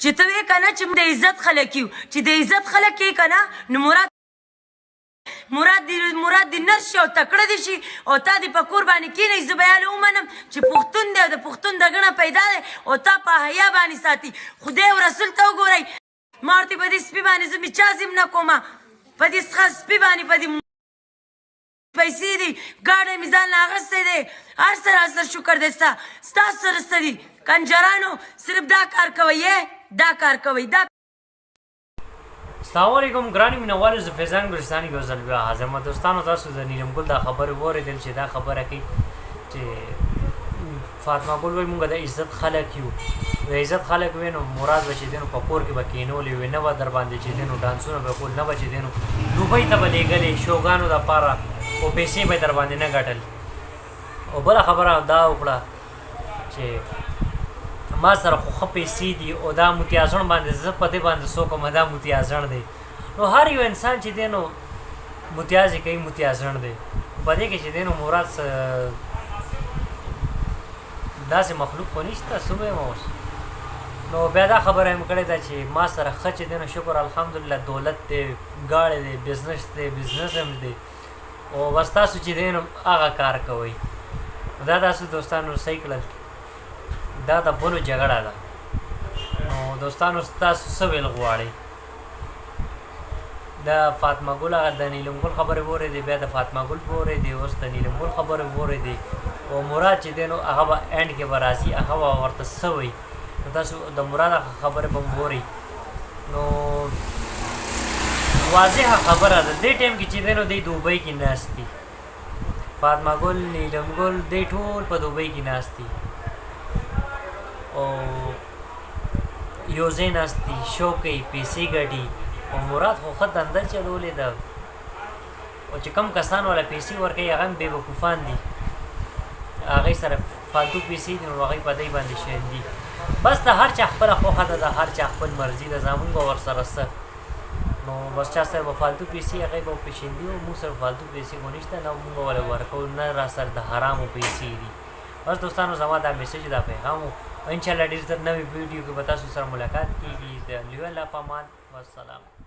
چې ته وې که نه چې د عزت خلک یو چې د عزت خلک یې که نه نو مراد دې نرس شي او تکړه دې شي او تا دې په کور باندې کښېنئ زه به یا ومنم چې پښتون دی او د پښتون د ګڼه پیدا دی او تا په حیا باندې ساتي خدای او رسول ته وګورئ ما ورته په دې سپي باندې زه مې چا ظلم نه کومه په دې سپي باندې په دې پیسې دي ګاډی مې ځان نه اخیستی دی هر سر شکر دی ستاسو سره څه دي کنجرانو صرف دا کار کوئ دا کار کوئ السلام علیکم ګرانو مینوالو زه فیضان ګلستاني یو ځل بیا حاضر یم دوستانو تاسو د نیلم ګل دا خبرې واورېدل چې دا خبره کوي چې فاطمه ګل وایي موږ د عزت خلک یو د عزت خلک وی نو مراد به چې دی نو په کور کې به کښېنولې وي نه به در باندې چې دی نو ډانسونه به کول نه به چې دی نو دوبۍ ته به لېږلې شوګانو دپاره او پیسې به در باندې نه ګټل او بله خبره دا وکړه چې ما سره خو ښه پیسې دي او دا متیازن باندې زه په دې باندې څوک یم دا متیازن دی نو هر یو انسان چې دی نو متیازې کوي متیازن دی په دې کې چې دی نو مراد داسې مخلوق خو نشته څه به یم اوس نو بیا دا خبره یم کړې ده چې ما سره ښه چې دی نو شکر الحمدلله دولت دی ګاډی دی بزنس هم دی او بس تاسو چې دی نو هغه کار کوئ دا تاسو دوستانو صحیح کړل دا د بلو جګړه ده نو دوستانو تاسو څه ویل غواړئ د فاطمه ګل هغه د نیلم ګل خبرې واورېدې بیا د فاطمه ګل به واورېدې اوس د نیلم ګل خبرې واورېدې او مراد چې دی نو هغه به اینډ کې به راځي هغه به ورته څه وایي نو تاسو د مراد هغه خبرې به هم واورئ نو واضحه خبره ده دې ټایم کې چې دی نو دی دوبۍ کې ناست دي فاطمه ګل نیلم ګل دی ټول په دوبۍ کې ناست دي او یو ځای ناست دي شو کوي پیسې ګټي او مراد خو ښه دنده چلولې ده او چې کم کسان والا پیسې ورکوي هغه هم بېوقوفان دي هغوی سره فالتو پیسې دي نو هغوی په دی باندې شین دي بس د هر چا خپله خوښه ده د هر چا خپل مرضي ده زمونږ به ورسره څه نو بس چا سره به فالتو پیسې هغوی به پېژندي او موږ سره فالتو پیسې خو نشته نه موږ به ورله ورکوو نه را سره د حرامو پیسې دي بس دوستانو زما دا میسج دا پیغام و انشاءالله ډېر زر نوې ویډیو کې به تاسو سره ملاقات کېږي د لیو الله په امان والسلام